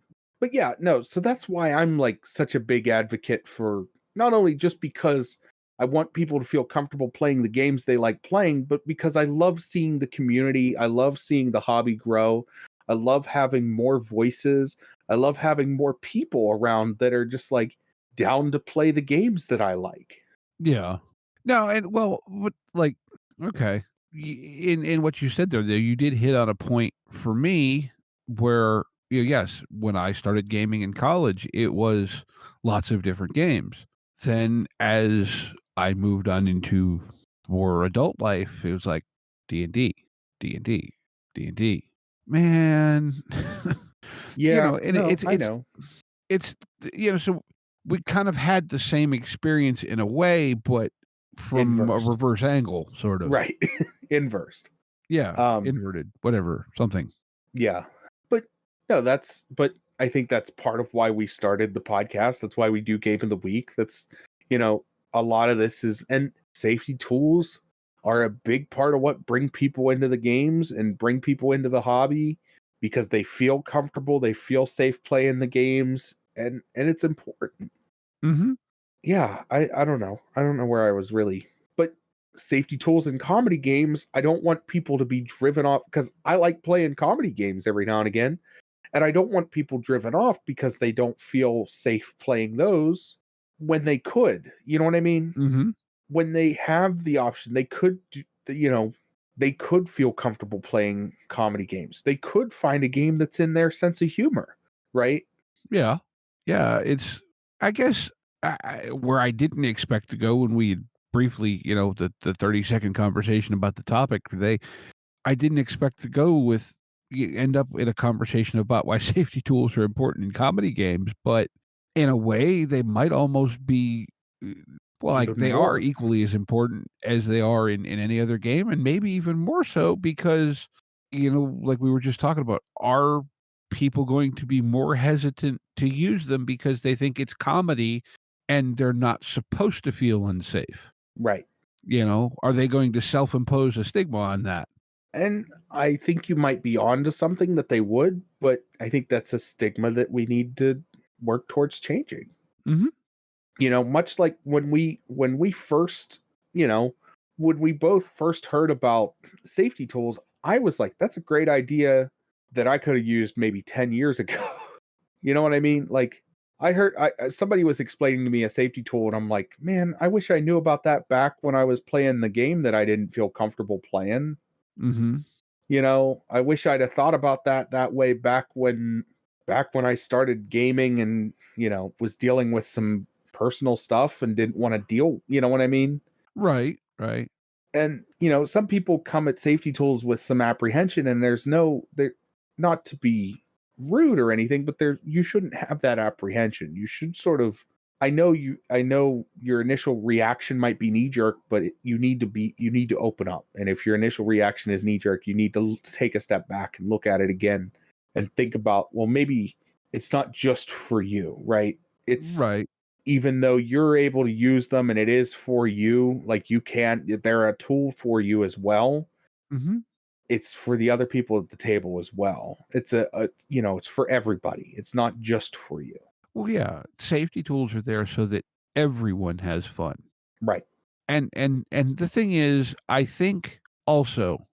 Speaker 5: yeah, no. So that's why I'm like such a big advocate for, not only just because I want people to feel comfortable playing the games they like playing, but because I love seeing the community. I love seeing the hobby grow. I love having more voices. I love having more people around that are just like down to play the games that I like.
Speaker 4: Yeah. No, and well, what like okay. In what you said there, though, you did hit on a point for me where yes, when I started gaming in college, it was lots of different games. Then as I moved on into more adult life, it was like D&D, D&D, D&D. Man,
Speaker 5: Yeah,
Speaker 4: and
Speaker 5: no, I know.
Speaker 4: it's so we kind of had the same experience in a way, but from a
Speaker 5: Inversed.
Speaker 4: reverse angle, sort of.
Speaker 5: Right. Inversed.
Speaker 4: Yeah,
Speaker 5: Um,
Speaker 4: inverted, whatever, something.
Speaker 5: Yeah. But no, but I think that's part of why we started the podcast. That's why we do Game of the Week. That's, you know, a lot of this is, and safety tools are a big part of what bring people into the games and bring people into the hobby, because they feel comfortable, they feel safe playing the games, and it's important.
Speaker 4: Mhm.
Speaker 5: Yeah, I don't know. I don't know where I was really, but safety tools in comedy games, I don't want people to be driven off, because I like playing comedy games every now and again, and I don't want people driven off because they don't feel safe playing those when they could. You know what I mean?
Speaker 4: Mhm.
Speaker 5: When they have the option, they could do, they could feel comfortable playing comedy games. They could find a game that's in their sense of humor, right?
Speaker 4: Yeah. Yeah, it's I guess where I didn't expect to go when we had briefly, the 30-second conversation about the topic today, I didn't expect to go with end up in a conversation about why safety tools are important in comedy games, but in a way, they might almost be, uh, well, like
Speaker 5: Even
Speaker 4: they are
Speaker 5: more.
Speaker 4: equally as important as they are in any other game, and maybe even more so because, like we were just talking about, are people going to be more hesitant to use them because they think it's comedy and they're not supposed to feel unsafe?
Speaker 5: Right.
Speaker 4: Are they going to self-impose a stigma on that?
Speaker 5: And I think you might be onto something that they would, but I think that's a stigma that we need to work towards changing.
Speaker 4: Mhm.
Speaker 5: Much like when we first, you know, when we both first heard about safety tools, I was like, that's a great idea that I could have used maybe 10 years ago. You know what I mean? Like, somebody was explaining to me a safety tool, and I'm like, man, I wish I knew about that back when I was playing the game that I didn't feel comfortable playing.
Speaker 4: Mhm.
Speaker 5: I wish I'd have thought about that way back when I started gaming, and, was dealing with some personal stuff and didn't want to deal, you know what I mean?
Speaker 4: Right, right.
Speaker 5: And some people come at safety tools with some apprehension, and they're not to be rude or anything, but you shouldn't have that apprehension. You should sort of, I know your initial reaction might be knee jerk, but you need to open up. And if your initial reaction is knee jerk, you need to take a step back and look at it again and think about, well, maybe it's not just for you, right? It's
Speaker 4: right.
Speaker 5: Even though you're able to use them and it is for you, like they're a tool for you as well.
Speaker 4: Mm-hmm.
Speaker 5: It's for the other people at the table as well. It's it's for everybody. It's not just for you.
Speaker 4: Well, yeah, safety tools are there so that everyone has fun.
Speaker 5: Right.
Speaker 4: And the thing is, I think also,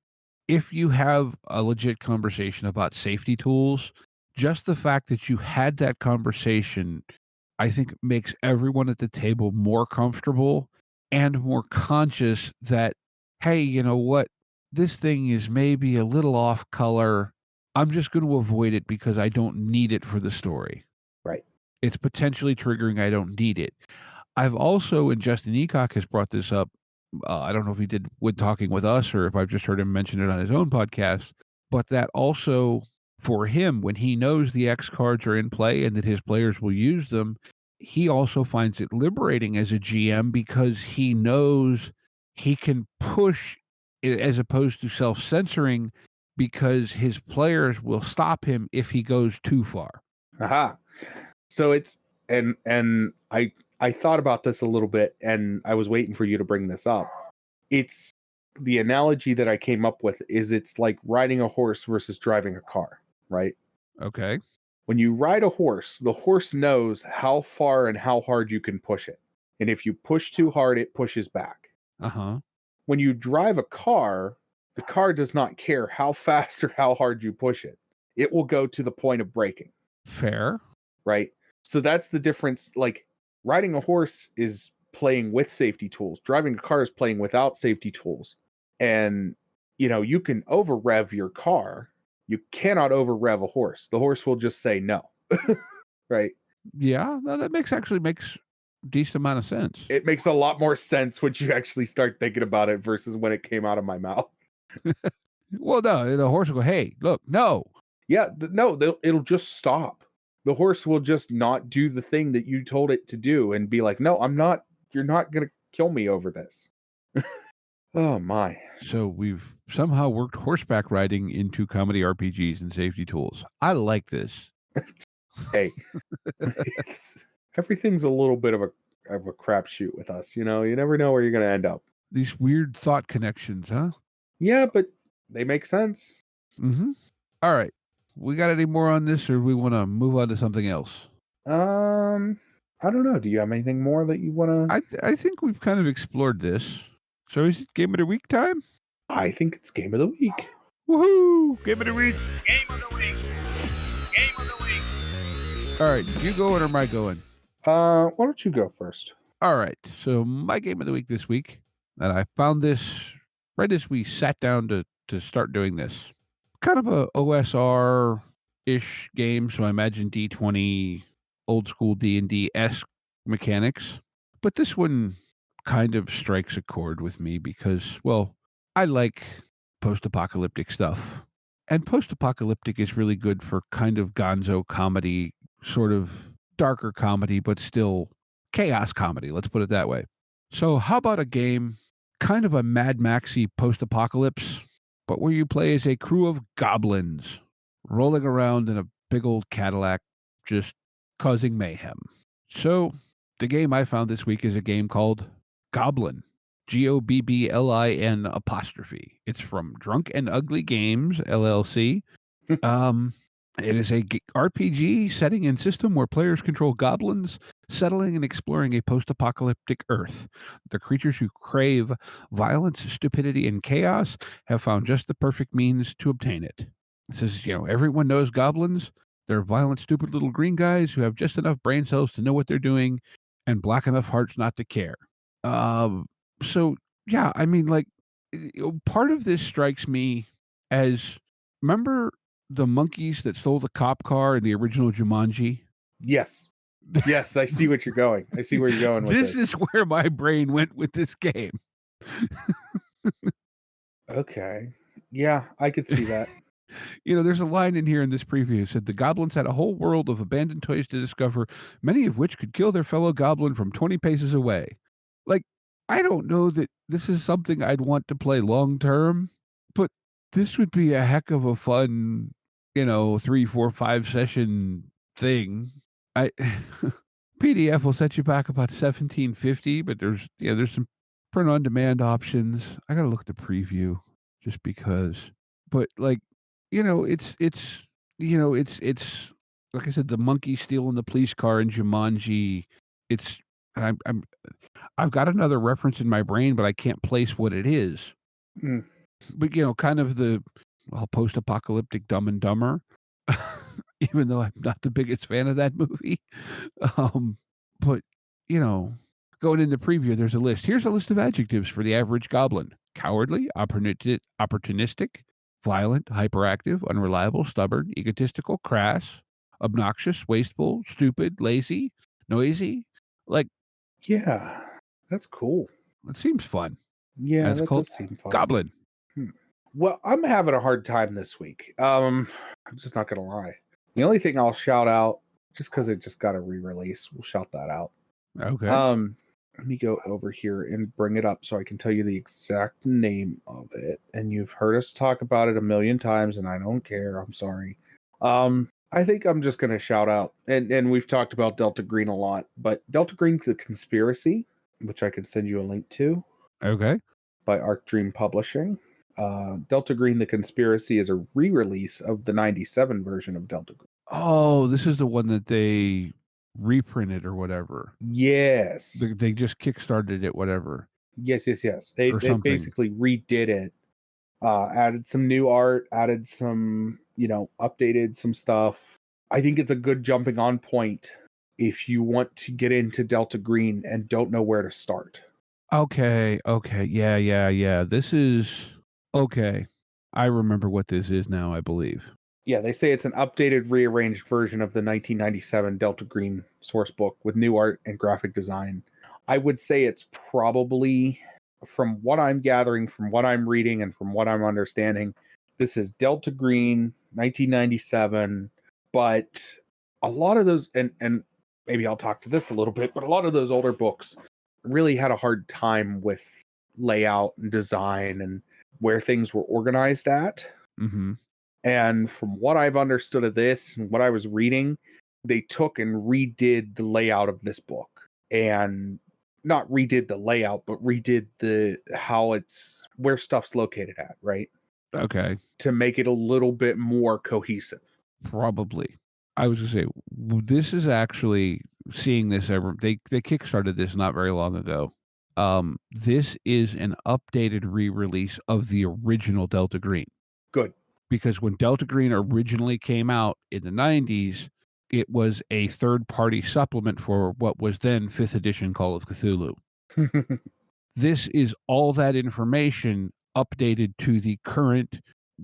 Speaker 4: if you have a legit conversation about safety tools, just the fact that you had that conversation, I think makes everyone at the table more comfortable and more conscious that, hey, you know what? This thing is maybe a little off color. I'm just going to avoid it because I don't need it for the story.
Speaker 5: Right.
Speaker 4: It's potentially triggering. I don't need it. I've also, and Justin Eacock has brought this up. I don't know if he did with talking with us or if I've just heard him mention it on his own podcast, but that also for him, when he knows the X cards are in play and that his players will use them, he also finds it liberating as a GM because he knows he can push as opposed to self-censoring because his players will stop him if he goes too far.
Speaker 5: Aha. So it's and I thought about this a little bit, and I was waiting for you to bring this up. It's the analogy that I came up with is it's like riding a horse versus driving a car, right?
Speaker 4: Okay.
Speaker 5: When you ride a horse, the horse knows how far and how hard you can push it. And if you push too hard, it pushes back.
Speaker 4: Uh-huh.
Speaker 5: When you drive a car, the car does not care how fast or how hard you push it. It will go to the point of braking.
Speaker 4: Fair.
Speaker 5: Right? So that's the difference. Like, riding a horse is playing with safety tools. Driving a car is playing without safety tools. And, you can over rev your car. You cannot over rev a horse. The horse will just say no. Right?
Speaker 4: Yeah, no, that makes decent amount of sense.
Speaker 5: It makes a lot more sense when you actually start thinking about it versus when it came out of my mouth.
Speaker 4: Well, no, the horse will go, hey, look, no.
Speaker 5: Yeah, it'll just stop. The horse will just not do the thing that you told it to do and be like, no, I'm not, you're not going to kill me over this. Oh my.
Speaker 4: So we've somehow worked horseback riding into comedy RPGs and safety tools. I like this.
Speaker 5: Hey, everything's a little bit of a crapshoot with us. You never know where you're going to end up.
Speaker 4: These weird thought connections, huh?
Speaker 5: Yeah, but they make sense.
Speaker 4: Mm-hmm. All right. We got any more on this, or we want to move on to something else?
Speaker 5: I don't know. Do you have anything more that you want
Speaker 4: to? I think we've kind of explored this. So is it Game of the Week time?
Speaker 5: I think it's Game of the Week.
Speaker 4: Woohoo! Game of the Week.
Speaker 1: Game of the Week. Game of the Week.
Speaker 4: All right. You going or am I going?
Speaker 5: Why don't you go first?
Speaker 4: All right. So my Game of the Week this week, and I found this right as we sat down to start doing this. Kind of a OSR-ish game, so I imagine D20, old school D&D-esque mechanics. But this one kind of strikes a chord with me because, well, I like post-apocalyptic stuff. And post-apocalyptic is really good for kind of gonzo comedy, sort of darker comedy, but still chaos comedy, let's put it that way. So how about a game, kind of a Mad Maxy post-apocalypse, but where you play as a crew of goblins rolling around in a big old Cadillac, just causing mayhem. So the game I found this week is a game called Goblin, Gobblin'. It's from Drunk and Ugly Games, LLC. It is a RPG setting and system where players control goblins, settling and exploring a post-apocalyptic Earth. The creatures who crave violence, stupidity, and chaos have found just the perfect means to obtain it. It says, everyone knows goblins. They're violent, stupid little green guys who have just enough brain cells to know what they're doing and black enough hearts not to care. So, yeah, I mean, like, part of this strikes me as, remember the monkeys that stole the cop car in the original Jumanji?
Speaker 5: Yes. Yes, I see what you're going. I see where you're going with this.
Speaker 4: This is where my brain went with this game.
Speaker 5: Okay. Yeah, I could see that.
Speaker 4: There's a line in here in this preview. It said the goblins had a whole world of abandoned toys to discover, many of which could kill their fellow goblin from 20 paces away. Like, I don't know that this is something I'd want to play long term, but this would be a heck of a fun, 3, 4, 5 session thing. I PDF will set you back about 1750, but there's some print on demand options. I gotta look at the preview just because. But like, it's like I said, the monkey stealing the police car in Jumanji. It's I'm I've got another reference in my brain, but I can't place what it is.
Speaker 5: Mm.
Speaker 4: But kind of the post-apocalyptic Dumb and Dumber, even though I'm not the biggest fan of that movie. But going into preview, there's a list. Here's a list of adjectives for the average goblin: cowardly, opportunistic, violent, hyperactive, unreliable, stubborn, egotistical, crass, obnoxious, wasteful, stupid, lazy, noisy. Like,
Speaker 5: Yeah, that's cool.
Speaker 4: it seems fun.
Speaker 5: Yeah,
Speaker 4: And it's
Speaker 5: that
Speaker 4: called
Speaker 5: does seem fun.
Speaker 4: Goblin.
Speaker 5: Well, I'm having a hard time this week. I'm just not gonna lie. The only thing I'll shout out, just because it just got a re-release, we'll shout that out.
Speaker 4: Okay.
Speaker 5: Let me go over here and bring it up so I can tell you the exact name of it. And you've heard us talk about it a million times, and I don't care. I'm sorry. I think I'm just gonna shout out, and we've talked about Delta Green a lot, but Delta Green The Conspiracy, which I can send you a link to,
Speaker 4: Okay.
Speaker 5: by Arc Dream Publishing. Delta Green The Conspiracy is a re-release of the 97 version of Delta Green.
Speaker 4: Oh, this is the one that they reprinted or whatever.
Speaker 5: Yes.
Speaker 4: They just kickstarted it, whatever.
Speaker 5: Yes. They
Speaker 4: something.
Speaker 5: basically redid it. Added some new art, added some, updated some stuff. I think it's a good jumping on point if you want to get into Delta Green and don't know where to start.
Speaker 4: Okay. Yeah. This is okay. I remember what this is now, I believe.
Speaker 5: Yeah, they say it's an updated, rearranged version of the 1997 Delta Green source book with new art and graphic design. I would say it's probably, from what I'm gathering, from what I'm reading, and from what I'm understanding, this is Delta Green 1997. But a lot of those, and maybe I'll talk to this a little bit, but a lot of those older books really had a hard time with layout and design and where things were organized at.
Speaker 4: Mm-hmm.
Speaker 5: And from what I've understood of this and what I was reading, they took and redid the layout of this book. And not redid the layout, but redid how it's where stuff's located at, right?
Speaker 4: Okay.
Speaker 5: To make it a little bit more cohesive.
Speaker 4: Probably. I was gonna say this is actually seeing this they kickstarted this not very long ago. This is an updated re-release of the original Delta Green.
Speaker 5: Good.
Speaker 4: Because when Delta Green originally came out in the 90s, it was a third-party supplement for what was then 5th edition Call of Cthulhu. This is all that information updated to the current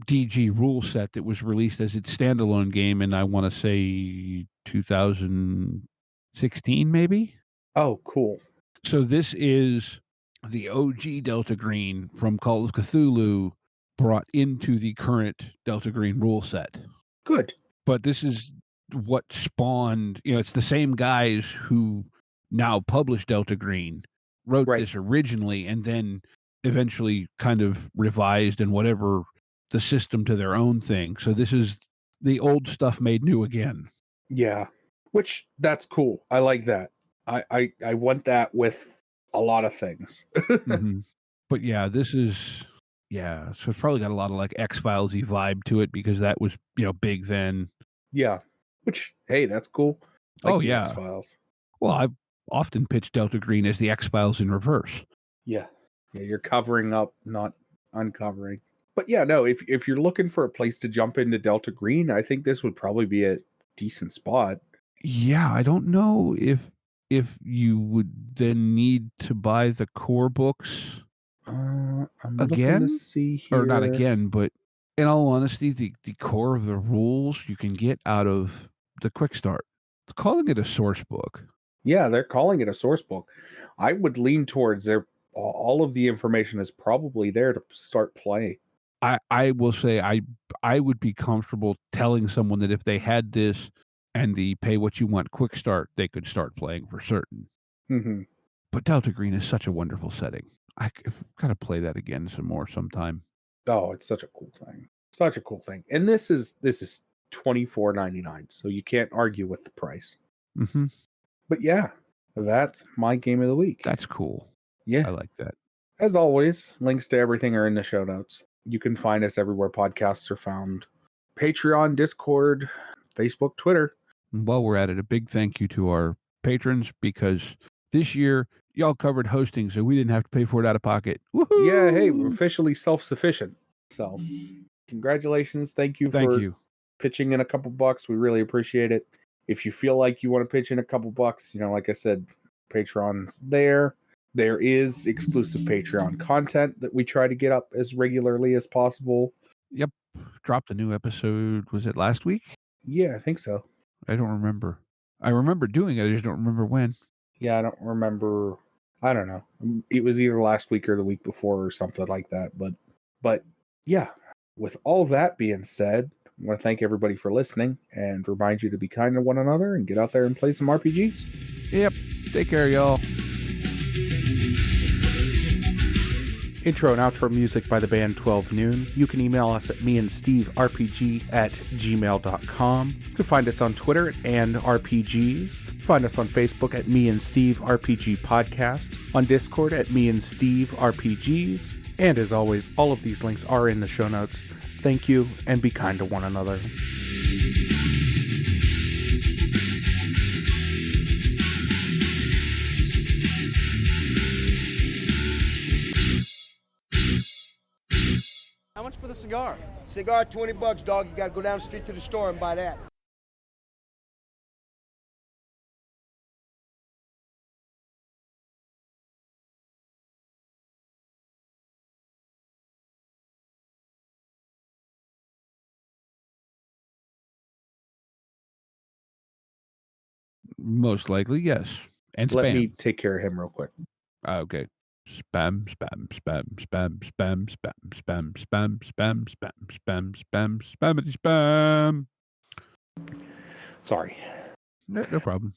Speaker 4: DG rule set that was released as its standalone game in, I want to say, 2016, maybe?
Speaker 5: Oh, cool.
Speaker 4: So this is the OG Delta Green from Call of Cthulhu brought into the current Delta Green rule set.
Speaker 5: Good.
Speaker 4: But this is what spawned, it's the same guys who now publish Delta Green wrote this originally and then eventually kind of revised and whatever the system to their own thing. So this is the old stuff made new again.
Speaker 5: Yeah. Which, that's cool. I like that. I want that with a lot of things.
Speaker 4: Mm-hmm. But yeah, this is... Yeah, so it's probably got a lot of like X-Files-y vibe to it because that was, big then.
Speaker 5: Yeah, which, hey, that's cool.
Speaker 4: Like yeah.
Speaker 5: X-Files.
Speaker 4: Well, I've often pitched Delta Green as the X-Files in reverse.
Speaker 5: Yeah, you're covering up, not uncovering. But yeah, no, if you're looking for a place to jump into Delta Green, I think this would probably be a decent spot.
Speaker 4: Yeah, I don't know if you would then need to buy the core books.
Speaker 5: I'm
Speaker 4: again,
Speaker 5: looking to see here.
Speaker 4: Or not again, but in all honesty, the core of the rules you can get out of the quick start. Calling it a source book.
Speaker 5: Yeah, they're calling it a source book. I would lean towards a all of the information is probably there to start play.
Speaker 4: I will say I would be comfortable telling someone that if they had this and the pay what you want quick start, they could start playing for certain.
Speaker 5: Mm-hmm.
Speaker 4: But Delta Green is such a wonderful setting. I've got to play that again some more sometime.
Speaker 5: Oh, it's such a cool thing. Such a cool thing. And this is $24.99, so you can't argue with the price.
Speaker 4: Mm-hmm.
Speaker 5: But yeah, that's my game of the week.
Speaker 4: That's cool.
Speaker 5: Yeah.
Speaker 4: I like that.
Speaker 5: As always, links to everything are in the show notes. You can find us everywhere podcasts are found. Patreon, Discord, Facebook, Twitter.
Speaker 4: And while we're at it, a big thank you to our patrons, because this year y'all covered hosting, so we didn't have to pay for it out of pocket. Woohoo!
Speaker 5: Yeah, hey, we're officially self-sufficient. So, congratulations. Thank you for pitching in a couple bucks. We really appreciate it. If you feel like you want to pitch in a couple bucks, like I said, Patreon's there. There is exclusive Patreon content that we try to get up as regularly as possible.
Speaker 4: Yep. Dropped a new episode. Was it last week?
Speaker 5: Yeah, I think so.
Speaker 4: I don't remember. I remember doing it. I just don't remember when.
Speaker 5: Yeah, I don't remember. I don't know. It was either last week or the week before or something like that. But yeah, with all that being said, I want to thank everybody for listening and remind you to be kind to one another and get out there and play some RPGs.
Speaker 4: Yep. Take care, y'all.
Speaker 5: Intro and outro music by the band 12 Noon. You can email us at meandsteverpg@gmail.com. You can find us on Twitter and RPGs. Find us on Facebook at Me and Steve RPG Podcast, on Discord at Me and Steve RPGs. And as always, all of these links are in the show notes. Thank you, and be kind to one another.
Speaker 3: How much for the cigar?
Speaker 6: Cigar, $20, dog. You gotta go down the street to the store and buy that.
Speaker 4: Most likely, yes. And
Speaker 5: Let
Speaker 4: spam.
Speaker 5: me take care of him real quick.
Speaker 4: Okay. Spam, spam, spam, spam, spam, spam, spam, spam, spam, spam, spam, spam, spammity spam.
Speaker 5: Sorry.
Speaker 4: No problem.